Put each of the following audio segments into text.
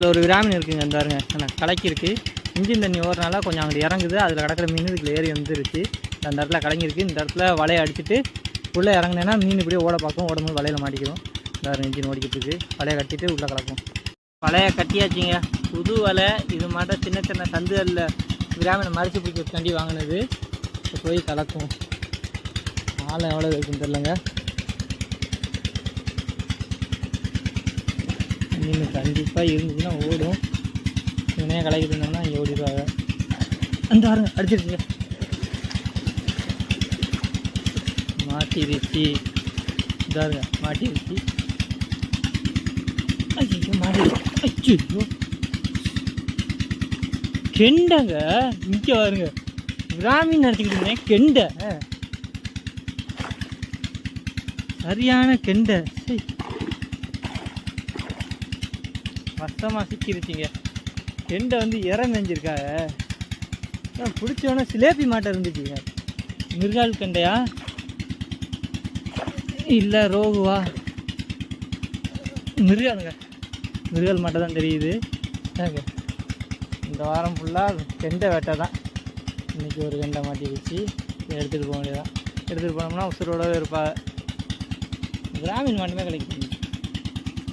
இதில் ஒரு விராமீன் இருக்குங்க, இந்த பாருங்க கலக்கி இருக்குது. இன்ஜின் தண்ணி ஓடுறனால கொஞ்சம் அங்கே இறங்குது. அதில் கிடக்கிற மீன் இதுக்குள்ள ஏறி வந்துருச்சு. அந்த இடத்துல கலங்கிருக்கு. இந்த இடத்துல வலையை அடிச்சுட்டு உள்ளே இறங்கினேன்னா மீன் இப்படியே ஓட பார்க்கும். ஓடும்போது வலையில் மாட்டிக்கிறோம். இந்த இன்ஜின் ஓடிக்கிட்டு இருக்குது. வலையை கட்டிட்டு உள்ளே கலக்கும். வலையை கட்டியாச்சுங்க. புது வலை. இது மாட்டம் சின்ன சின்ன சந்துகளில் விராமீனை மறைச்சி பிடிக்கிறதுக்காண்டி வாங்கினது. போய் கலக்கும். ஆழம் எவ்வளோ இருக்குன்னு தெரிலங்க. மீன் கண்டிப்பாக இருந்துச்சுன்னா ஓடும். இவனையே கலக்கிட்டு இருந்தோம்னா இங்கே ஓடிடுவாங்க. அந்த பாருங்க அடிச்சிருச்சுங்க. மாட்டிருச்சு. இதாருங்க மாட்டிருச்சு. ஐயோ மாட்டிருச்சு. ஐயோ கெண்டங்க. இங்கே பாருங்க விராமீன் நடத்திக்கிட்டு கெண்டை. சரியான கெண்டை. மொத்தமாக சிக்கிருச்சிங்க. கெண்டை வந்து இற மேஞ்சிருக்காங்க. பிடிச்சோன்னா சிலேபி மாட்டை இருந்துச்சுங்க. மிருகால் கெண்டையா இல்லை ரோகுவா? மிருகாலுங்க. மிருகால் மாட்டை தான் தெரியுது. இந்த வாரம் ஃபுல்லாக கெண்டை வேட்டை தான். இன்றைக்கி ஒரு கெண்டை மாட்டிருச்சு. எடுத்துகிட்டு போக வேண்டியதான். எடுத்துகிட்டு போனோம்னா உசுரோடவே இருப்பாங்க. கிராமீன் மாட்டுமே கிடைக்கும்.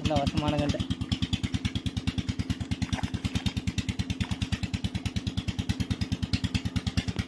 நல்ல வசமான கெண்டை.